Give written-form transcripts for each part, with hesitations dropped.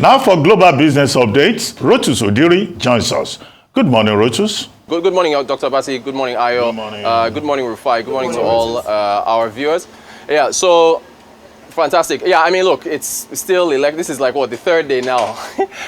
Now for global business updates, Rotus Oddiri joins us. Good morning, Rotus. Good morning, Dr. Basi. Good morning, Ayo. Good morning. Good morning, Rufai. Good morning to all our viewers. Yeah, so fantastic. Yeah, I mean, look, it's still this is like what, the third day now.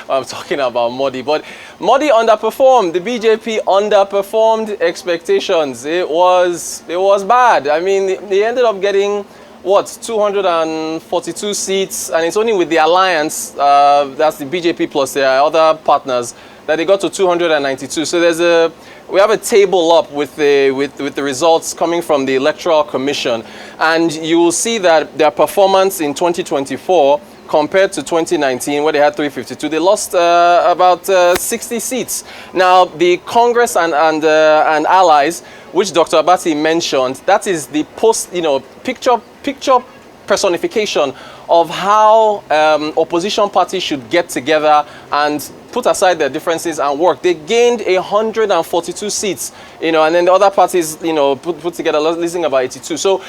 I'm talking about Modi, but Modi underperformed. The BJP underperformed expectations. It was bad. I mean, they ended up getting what, 242 seats, and it's only with the alliance, that's the BJP plus their other partners, that they got to 292. So we have a table up with the results coming from the Electoral Commission, and you will see that their performance in 2024 compared to 2019, where they had 352, they lost about 60 seats. Now, the Congress and allies, which Dr. Abati mentioned, that is the picture personification of how opposition parties should get together and put aside their differences and work. They gained 142 seats, and then the other parties, put together losing about 82. So,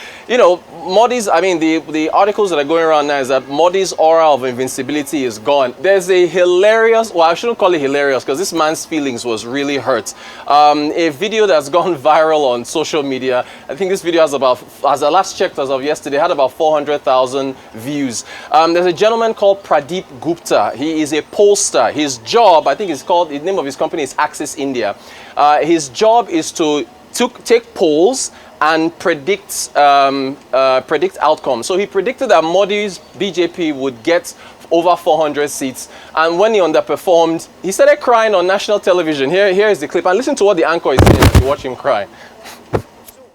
Modi's, I mean, the articles that are going around now is that Modi's aura of invincibility is gone. There's a hilarious, well, I shouldn't call it hilarious because this man's feelings was really hurt. A video that's gone viral on social media. I think this video has about, as I last checked as of yesterday, had about 400,000 views. There's a gentleman called Pradeep Gupta. He is a pollster. His job, I think the name of his company is Axis India. His job is to take polls and predict outcomes. So he predicted that Modi's BJP would get over 400 seats, and when he underperformed, he started crying on national television. Here is the clip, and listen to what the anchor is saying if you watch him cry.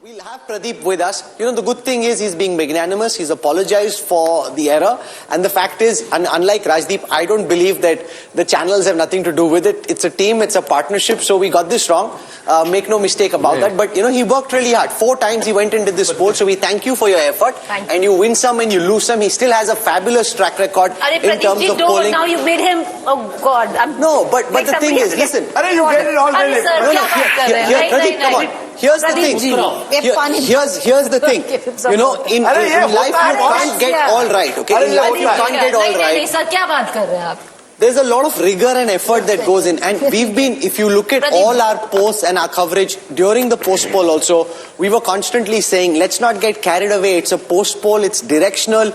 We'll have Pradeep with us. The good thing is he's being magnanimous. He's apologized for the error. And the fact is, unlike Rajdeep, I don't believe that the channels have nothing to do with it. It's a team, it's a partnership. So we got this wrong. Make no mistake about that. But, he worked really hard. 4 times he went into this poll. So we thank you for your effort. And you win some and you lose some. He still has a fabulous track record in terms of polling. Now you made him, oh God. No, but the thing is, listen. You get it all Pradeep, come on. Here's the thing. Here's the thing. In life you can't get all right. Okay, in life you can't get all right. There's a lot of rigor and effort that goes in, and we've been, if you look at all our posts and our coverage during the post poll also, we were constantly saying, let's not get carried away. It's a post poll. It's directional.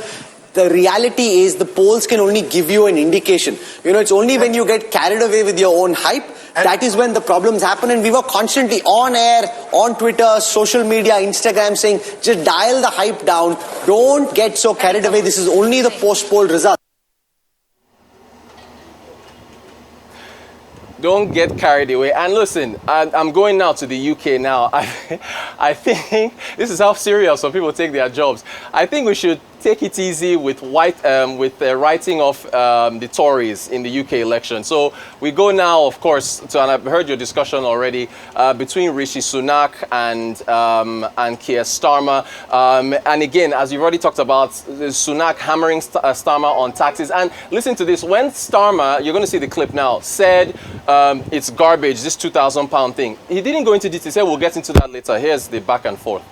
The reality is the polls can only give you an indication. It's only when you get carried away with your own hype, that is when the problems happen. And we were constantly on air, on Twitter, social media, Instagram saying, just dial the hype down. Don't get so carried away. This is only the post-poll result. Don't get carried away. And listen, I'm going now to the UK now. I think this is how serious some people take their jobs. I think we should take it easy with the writing of the Tories in the UK election. So we go now, of course, and I've heard your discussion already between Rishi Sunak and Keir Starmer. And again, as you've already talked about, Sunak hammering Starmer on taxes. And listen to this: when Starmer, you're going to see the clip now, said it's garbage, this £2,000 thing. He didn't go into detail. He said we'll get into that later. Here's the back and forth.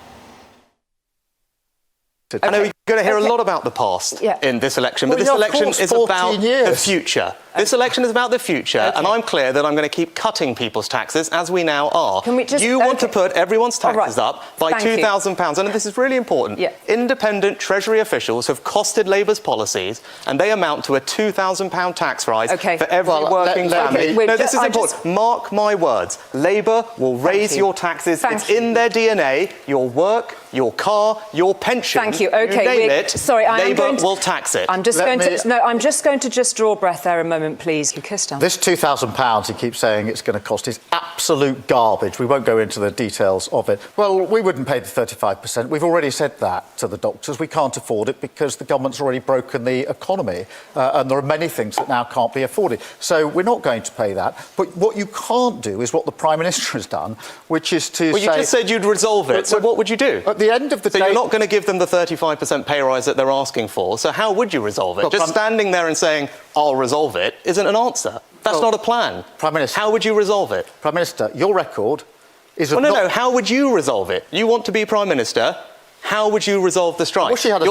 I know we're going to hear a lot about the past in this election, but this election is about the future. This election is about the future, and I'm clear that I'm going to keep cutting people's taxes, as we now are. You want to put everyone's taxes up by £2,000, and this is really important. Independent Treasury officials have costed Labour's policies, and they amount to a £2,000 tax rise for every working family. No, this is important. Mark my words. Labour will raise your taxes. It's in their DNA. Your work, your car, your pension. Thank you. Okay, you name it, Labour will tax it. I'm just going to draw breath there a moment, please. This £2,000 he keeps saying it's going to cost is absolute garbage. We won't go into the details of it. Well, we wouldn't pay the 35%. We've already said that to the doctors. We can't afford it because the government's already broken the economy, and there are many things that now can't be afforded. So we're not going to pay that. But what you can't do is what the Prime Minister has done, which is to Well, you just said you'd resolve it. So what would you do? At the end of the day... So you're not going to give them the 35% pay rise that they're asking for. So how would you resolve it? Well, just standing there and saying, I'll resolve it, isn't an answer. That's not a plan. Prime Minister... How would you resolve it? Prime Minister, your record is... Well, no, how would you resolve it? You want to be Prime Minister. how would you resolve the strike? I wish he had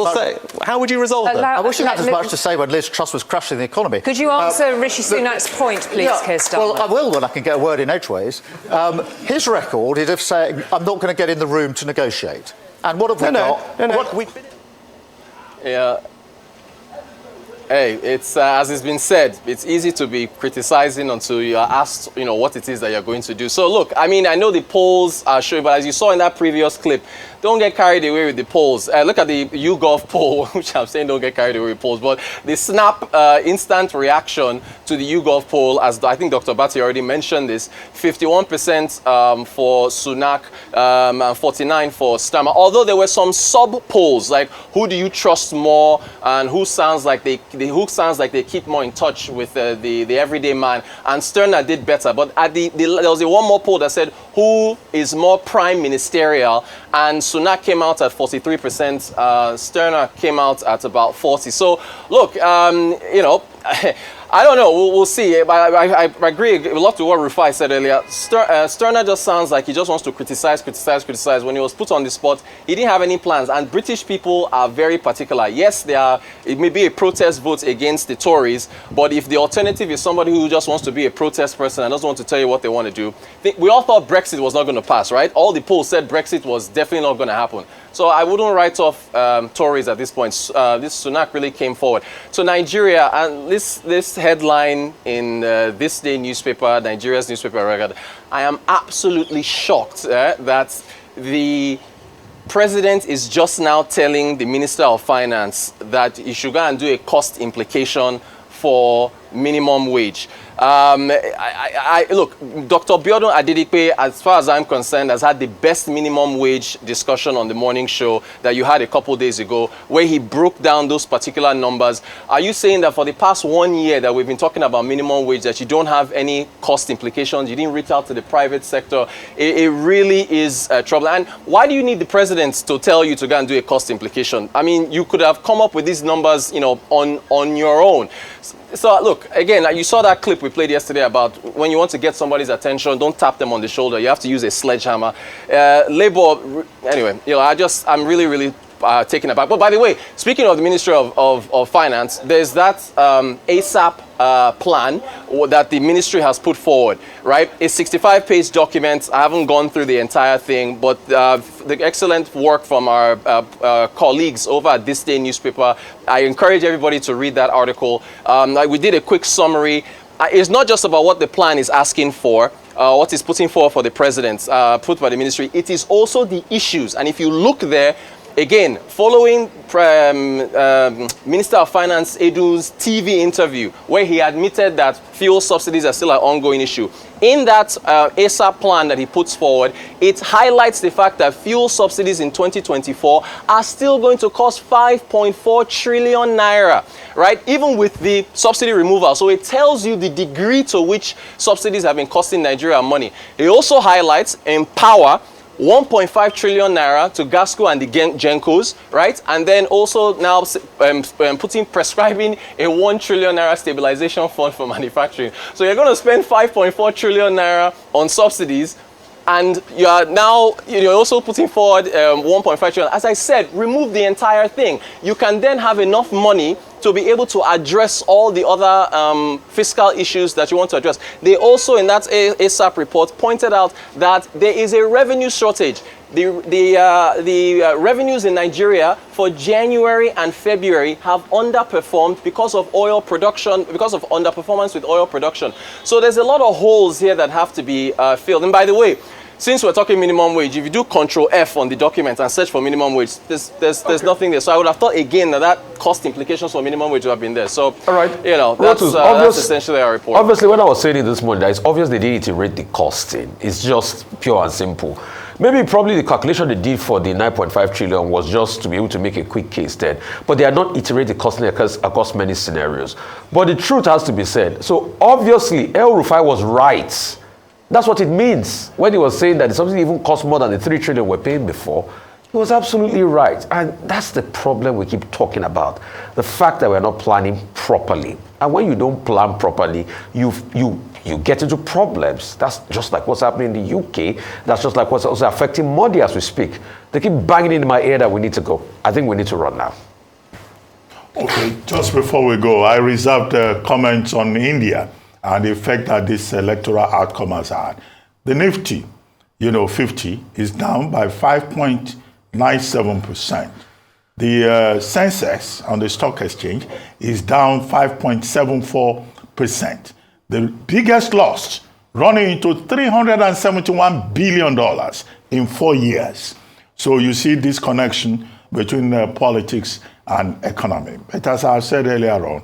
how would you resolve them? I wish he had as much to say when Liz Truss was crashing the economy. Could you answer Rishi Sunak's point, please, Keir Starmer? Well, I will when I can get a word in edgeways. His record is of saying, I'm not going to get in the room to negotiate. And what have we got? Yeah. Hey, it's as it's been said, it's easy to be criticizing until you are asked, what it is that you're going to do. So look, I mean, I know the polls are showing, but as you saw in that previous clip, don't get carried away with the polls. Look at the YouGov poll, which I'm saying don't get carried away with polls, but the snap instant reaction to the YouGov poll, as I think Dr. Bhatti already mentioned this, 51% for Sunak, and 49% for Starmer. Although there were some sub polls, like who do you trust more, and who sounds like they keep more in touch with the everyday man, and Stirner did better. But at there was one more poll that said who is more prime ministerial, and Sunak came out at 43%, Stirner came out at about 40%. So look, I don't know. We'll see. I agree a lot to what Rufai said earlier. Stirner just sounds like he just wants to criticize. When he was put on the spot, he didn't have any plans. And British people are very particular. Yes, it may be a protest vote against the Tories, but if the alternative is somebody who just wants to be a protest person and doesn't want to tell you what they want to do, we all thought Brexit was not going to pass, right? All the polls said Brexit was definitely not going to happen. So I wouldn't write off Tories at this point. This Sunak really came forward. So Nigeria, and this headline in This Day newspaper, Nigeria's newspaper record, I am absolutely shocked that the president is just now telling the Minister of Finance that he should go and do a cost implication for minimum wage. Look, Dr. Biodun Adedipe, as far as I'm concerned, has had the best minimum wage discussion on the morning show that you had a couple days ago, where he broke down those particular numbers. Are you saying that for the past 1 year that we've been talking about minimum wage, that you don't have any cost implications, you didn't reach out to the private sector? It really is trouble. And why do you need the president to tell you to go and do a cost implication? I mean, you could have come up with these numbers, on your own. So look, again, you saw that clip we played yesterday about when you want to get somebody's attention, don't tap them on the shoulder. You have to use a sledgehammer. Labour, anyway, I'm really, really taken aback. But by the way, speaking of the Ministry of Finance, there's that ASAP plan that the ministry has put forward, right? A 65-page document. I haven't gone through the entire thing, but the excellent work from our colleagues over at This Day newspaper, I encourage everybody to read that article. We did a quick summary. It's not just about what the plan is asking for, what is putting forward for the president, put by the ministry. It is also the issues. And if you look there, again, following Minister of Finance Edu's TV interview, where he admitted that fuel subsidies are still an ongoing issue. In that ASAP plan that he puts forward, it highlights the fact that fuel subsidies in 2024 are still going to cost 5.4 trillion naira, right? Even with the subsidy removal. So it tells you the degree to which subsidies have been costing Nigeria money. It also highlights Empower, 1.5 trillion naira to Gasco and the Gencos, right? And then also now prescribing a 1 trillion naira stabilization fund for manufacturing. So you're going to spend 5.4 trillion naira on subsidies, and you are now also putting forward 1.5 trillion. As I said, remove the entire thing. You can then have enough money to be able to address all the other fiscal issues that you want to address. They also, in that ASAP report, pointed out that there is a revenue shortage. The revenues in Nigeria for January and February have underperformed because of oil production, because of underperformance with oil production. So there's a lot of holes here that have to be filled. And by the way, since we're talking minimum wage, if you do Control F on the document and search for minimum wage, there's nothing there. So I would have thought again that cost implications for minimum wage would have been there. So all right, that's essentially our report. Obviously, when I was saying it this morning, it's obvious they didn't iterate the costing. It's just pure and simple. Maybe probably the calculation they did for the 9.5 trillion was just to be able to make a quick case then. But they are not iterating the costing across many scenarios. But the truth has to be said. So obviously, El Rufai was right. That's what it means when he was saying that something even cost more than the 3 trillion we're paying before. He was absolutely right. And that's the problem we keep talking about. The fact that we're not planning properly. And when you don't plan properly, you you get into problems. That's just like what's happening in the UK. That's just like what's also affecting Modi as we speak. They keep banging in my ear that we need to go. I think we need to run now. Okay, just before we go, I reserved comments on India and the effect that this electoral outcome has had. The Nifty, 50 is down by 5.97%. The Sensex on the stock exchange is down 5.74%. The biggest loss running into $371 billion in 4 years. So you see this connection between politics and economy. But as I said earlier on,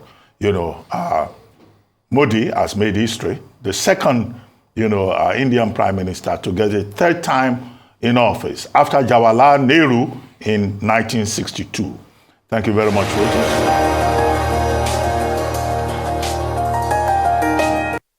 Modi has made history. The second, Indian Prime Minister to get a third time in office after Jawaharlal Nehru in 1962. Thank you very much, Rotus.